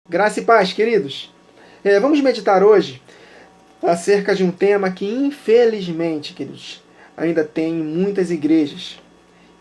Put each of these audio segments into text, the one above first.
Graça e paz, queridos. Vamos meditar hoje acerca de um tema que, infelizmente, queridos, ainda tem em muitas igrejas,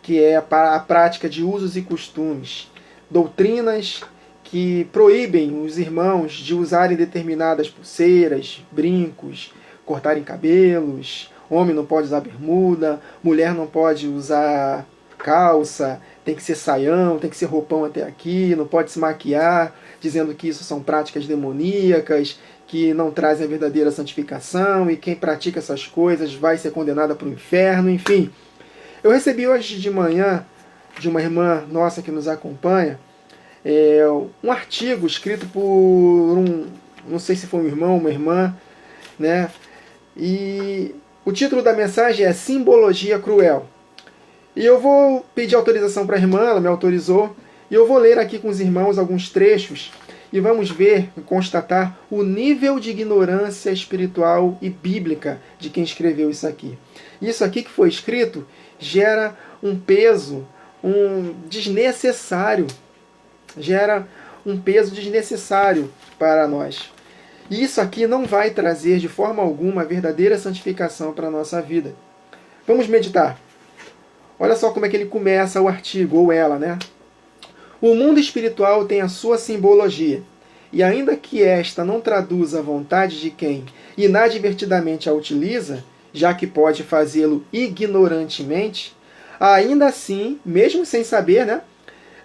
que é a prática de usos e costumes, doutrinas que proíbem os irmãos de usarem determinadas pulseiras, brincos, cortarem cabelos, homem não pode usar bermuda, mulher não pode usar calça, tem que ser saião, tem que ser roupão até aqui, não pode se maquiar, dizendo que isso são práticas demoníacas, que não trazem a verdadeira santificação, e quem pratica essas coisas vai ser condenado para o inferno, enfim. Eu recebi hoje de manhã, de uma irmã nossa que nos acompanha, um artigo escrito por não sei se foi um irmão ou uma irmã, né? E o título da mensagem é Simbologia Cruel. E eu vou pedir autorização para a irmã, ela me autorizou, e eu vou ler aqui com os irmãos alguns trechos e vamos ver e constatar o nível de ignorância espiritual e bíblica de quem escreveu isso aqui. Isso aqui que foi escrito gera um peso desnecessário, gera um peso desnecessário para nós. E isso aqui não vai trazer de forma alguma a verdadeira santificação para a nossa vida. Vamos meditar. Olha só como é que ele começa o artigo, ou ela, né? O mundo espiritual tem a sua simbologia, e ainda que esta não traduza a vontade de quem inadvertidamente a utiliza, já que pode fazê-lo ignorantemente, ainda assim, mesmo sem saber, né,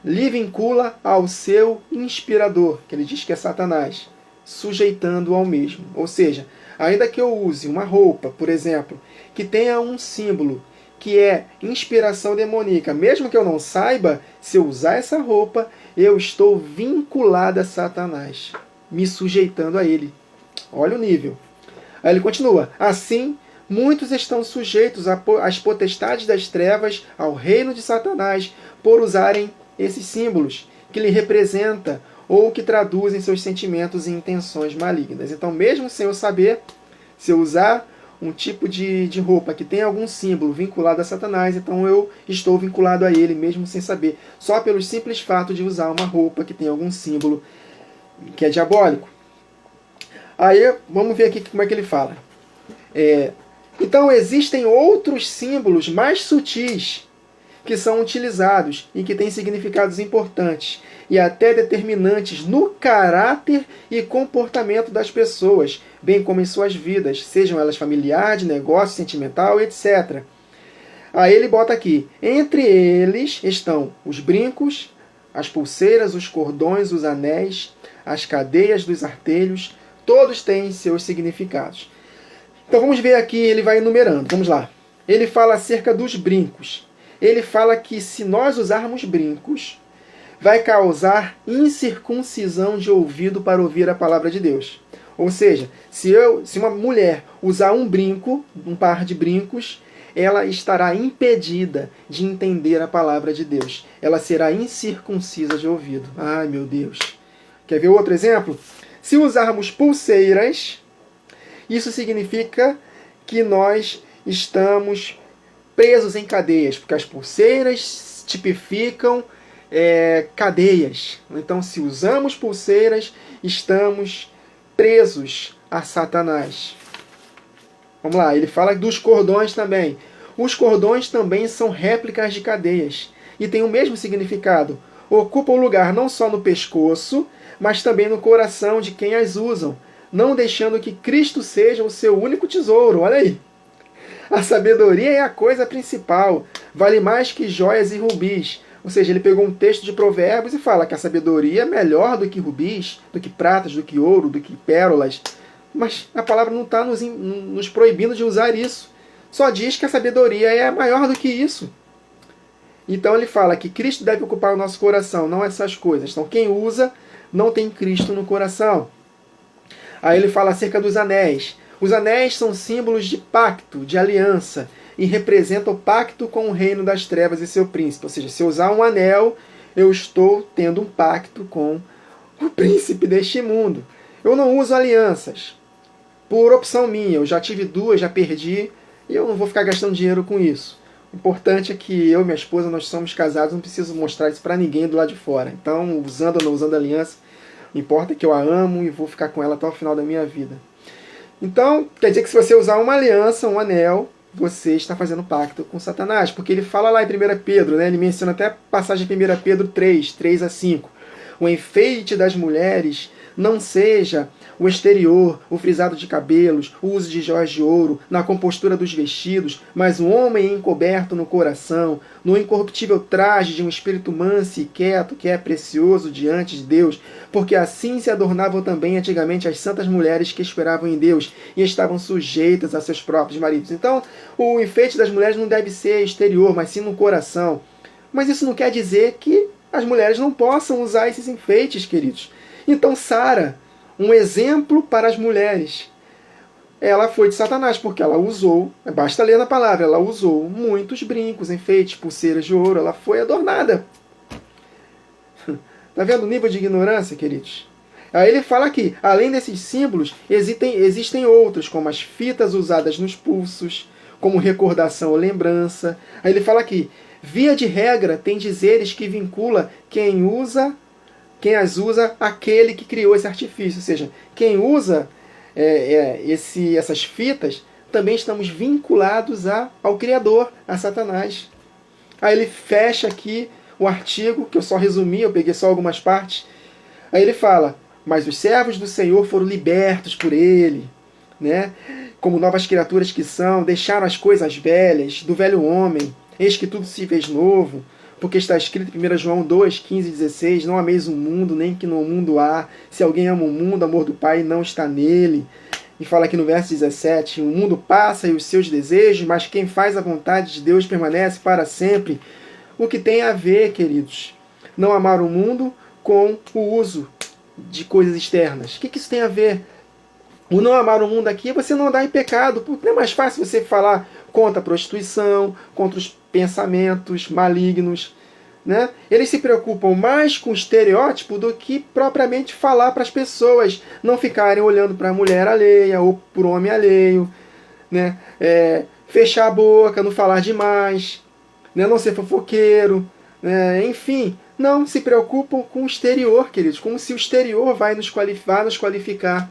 lhe vincula ao seu inspirador, que ele diz que é Satanás, sujeitando-o ao mesmo. Ou seja, ainda que eu use uma roupa, por exemplo, que tenha um símbolo que é inspiração demoníaca, mesmo que eu não saiba, se eu usar essa roupa, eu estou vinculado a Satanás, me sujeitando a ele. Olha o nível. Aí ele continua. Assim, muitos estão sujeitos às potestades das trevas, ao reino de Satanás, por usarem esses símbolos que lhe representa ou que traduzem seus sentimentos e intenções malignas. Então, mesmo sem eu saber, se eu usar um tipo de roupa que tem algum símbolo vinculado a Satanás, então eu estou vinculado a ele, mesmo sem saber. Só pelo simples fato de usar uma roupa que tem algum símbolo que é diabólico. Aí, vamos ver aqui como é que ele fala. Então, existem outros símbolos mais sutis que são utilizados e que têm significados importantes e até determinantes no caráter e comportamento das pessoas, bem como em suas vidas, sejam elas familiar, de negócio, sentimental, etc. Aí ele bota aqui, entre eles estão os brincos, as pulseiras, os cordões, os anéis, as cadeias dos artelhos, todos têm seus significados. Então vamos ver aqui, ele vai enumerando, vamos lá. Ele fala acerca dos brincos. Ele fala que se nós usarmos brincos, vai causar incircuncisão de ouvido para ouvir a palavra de Deus. Ou seja, se uma mulher usar um brinco, um par de brincos, ela estará impedida de entender a palavra de Deus. Ela será incircuncisa de ouvido. Ai, meu Deus. Quer ver outro exemplo? Se usarmos pulseiras, isso significa que nós estamos presos em cadeias, porque as pulseiras tipificam cadeias. Então, se usamos pulseiras, estamos presos a Satanás. Vamos lá, ele fala dos cordões também. Os cordões também são réplicas de cadeias e têm o mesmo significado. Ocupam lugar não só no pescoço, mas também no coração de quem as usam, não deixando que Cristo seja o seu único tesouro. Olha aí. A sabedoria é a coisa principal, vale mais que joias e rubis. Ou seja, ele pegou um texto de Provérbios e fala que a sabedoria é melhor do que rubis, do que pratas, do que ouro, do que pérolas. Mas a palavra não está nos proibindo de usar isso. Só diz que a sabedoria é maior do que isso. Então ele fala que Cristo deve ocupar o nosso coração, não essas coisas. Então quem usa não tem Cristo no coração. Aí ele fala acerca dos anéis. Os anéis são símbolos de pacto, de aliança, e representam o pacto com o reino das trevas e seu príncipe. Ou seja, se eu usar um anel, eu estou tendo um pacto com o príncipe deste mundo. Eu não uso alianças, por opção minha. Eu já tive duas, já perdi, e eu não vou ficar gastando dinheiro com isso. O importante é que eu e minha esposa, nós somos casados, não preciso mostrar isso para ninguém do lado de fora. Então, usando ou não usando aliança, Importa que eu a amo e vou ficar com ela até o final da minha vida. Então, quer dizer que se você usar uma aliança, um anel, você está fazendo pacto com Satanás. Porque ele fala lá em 1 Pedro, né? Ele menciona até a passagem de 1 Pedro 3 a 5. O enfeite das mulheres não seja o exterior, o frisado de cabelos, o uso de joias de ouro, na compostura dos vestidos, mas o homem encoberto no coração, no incorruptível traje de um espírito manso e quieto, que é precioso diante de Deus, porque assim se adornavam também antigamente as santas mulheres que esperavam em Deus e estavam sujeitas a seus próprios maridos. Então, o enfeite das mulheres não deve ser exterior, mas sim no coração. Mas isso não quer dizer que as mulheres não possam usar esses enfeites, queridos. Então, Sara, um exemplo para as mulheres, ela foi de Satanás, porque ela usou, basta ler na palavra, ela usou muitos brincos, enfeites, pulseiras de ouro, ela foi adornada. Está vendo o nível de ignorância, queridos? Aí ele fala aqui, além desses símbolos, existem outros, como as fitas usadas nos pulsos, como recordação ou lembrança. Aí ele fala aqui, via de regra, tem dizeres que vincula quem as usa aquele que criou esse artifício. Ou seja, quem usa essas fitas, também estamos vinculados ao Criador, a Satanás. Aí ele fecha aqui o artigo, que eu só resumi, eu peguei só algumas partes. Aí ele fala, mas os servos do Senhor foram libertos por ele, né? Como novas criaturas que são, deixaram as coisas velhas, do velho homem, eis que tudo se fez novo, porque está escrito em 1 João 2, 15 e 16, não ameis o mundo, nem que no mundo há. Se alguém ama o mundo, o amor do Pai não está nele. E fala aqui no verso 17, o mundo passa e os seus desejos, mas quem faz a vontade de Deus permanece para sempre. O que tem a ver, queridos? Não amar o mundo com o uso de coisas externas. O que isso tem a ver? O não amar o mundo aqui é você não andar em pecado. Porque não é mais fácil você falar contra a prostituição, contra os pensamentos malignos, né? Eles se preocupam mais com o estereótipo do que propriamente falar para as pessoas não ficarem olhando para a mulher alheia ou para o homem alheio, né? Fechar a boca, não falar demais, né? Não ser fofoqueiro, né? Enfim, não se preocupam com o exterior, queridos, como se o exterior vai nos qualificar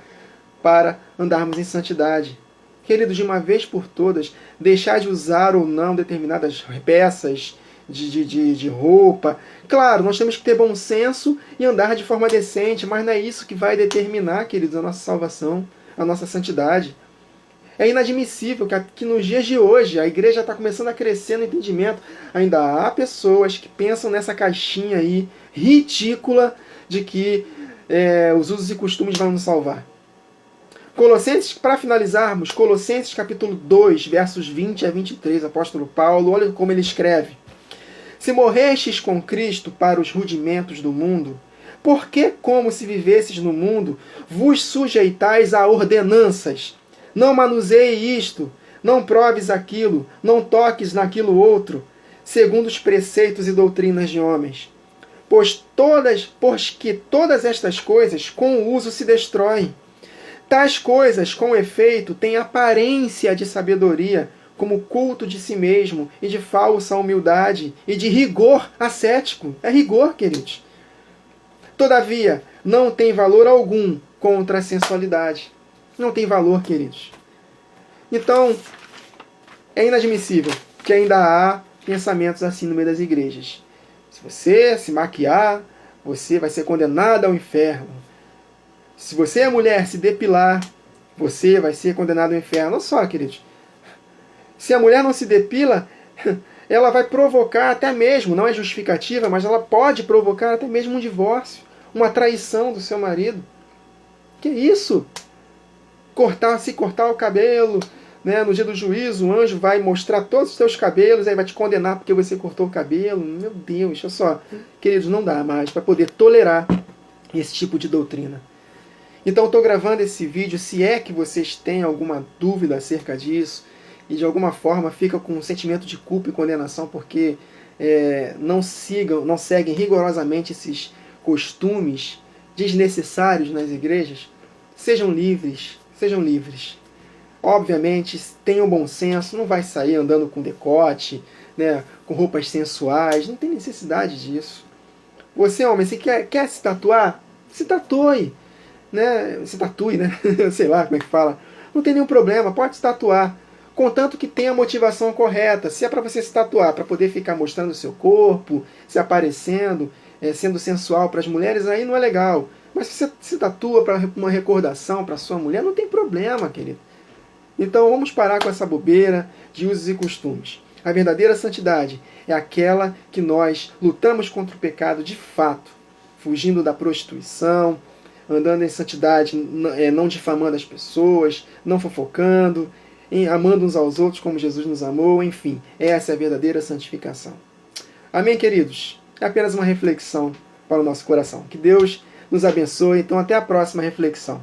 para andarmos em santidade. Queridos, de uma vez por todas, deixar de usar ou não determinadas peças de roupa. Claro, nós temos que ter bom senso e andar de forma decente, mas não é isso que vai determinar, queridos, a nossa salvação, a nossa santidade. É inadmissível que nos dias de hoje a igreja está começando a crescer no entendimento. Ainda há pessoas que pensam nessa caixinha aí ridícula de que os usos e costumes vão nos salvar. Colossenses, para finalizarmos, Colossenses capítulo 2, versos 20 a 23, apóstolo Paulo, olha como ele escreve. Se morrestes com Cristo para os rudimentos do mundo, por que, como se vivesses no mundo, vos sujeitais a ordenanças? Não manuseie isto, não proves aquilo, não toques naquilo outro, segundo os preceitos e doutrinas de homens. Pois que todas estas coisas com o uso se destroem. Tais coisas, com efeito, têm aparência de sabedoria, como culto de si mesmo, e de falsa humildade, e de rigor ascético. É rigor, queridos. Todavia, não tem valor algum contra a sensualidade. Não tem valor, queridos. Então, é inadmissível que ainda há pensamentos assim no meio das igrejas. Se você se maquiar, você vai ser condenado ao inferno. Se você é mulher, se depilar, você vai ser condenado ao inferno. Olha só, queridos. Se a mulher não se depila, ela vai provocar até mesmo, não é justificativa, mas ela pode provocar até mesmo um divórcio, uma traição do seu marido. Que isso? Se cortar o cabelo, né, no dia do juízo, o anjo vai mostrar todos os seus cabelos, aí vai te condenar porque você cortou o cabelo. Meu Deus, olha só. Queridos, não dá mais para poder tolerar esse tipo de doutrina. Então eu estou gravando esse vídeo, se é que vocês têm alguma dúvida acerca disso, e de alguma forma fica com um sentimento de culpa e condenação porque não seguem rigorosamente esses costumes desnecessários nas igrejas, sejam livres, sejam livres. Obviamente, tenham bom senso, não vai sair andando com decote, né, com roupas sensuais, não tem necessidade disso. Você, homem, você quer se tatuar? se tatue, né? Se tatue, né? Sei lá como é que fala. Não tem nenhum problema, pode se tatuar. Contanto que tenha a motivação correta. Se é para você se tatuar, para poder ficar mostrando o seu corpo, se aparecendo, sendo sensual para as mulheres, aí não é legal. Mas se você se tatua para uma recordação para sua mulher, não tem problema, querido. Então vamos parar com essa bobeira de usos e costumes. A verdadeira santidade é aquela que nós lutamos contra o pecado de fato, fugindo da prostituição, andando em santidade, não difamando as pessoas, não fofocando, amando uns aos outros como Jesus nos amou, enfim, essa é a verdadeira santificação. Amém, queridos? É apenas uma reflexão para o nosso coração. Que Deus nos abençoe. Então, até a próxima reflexão.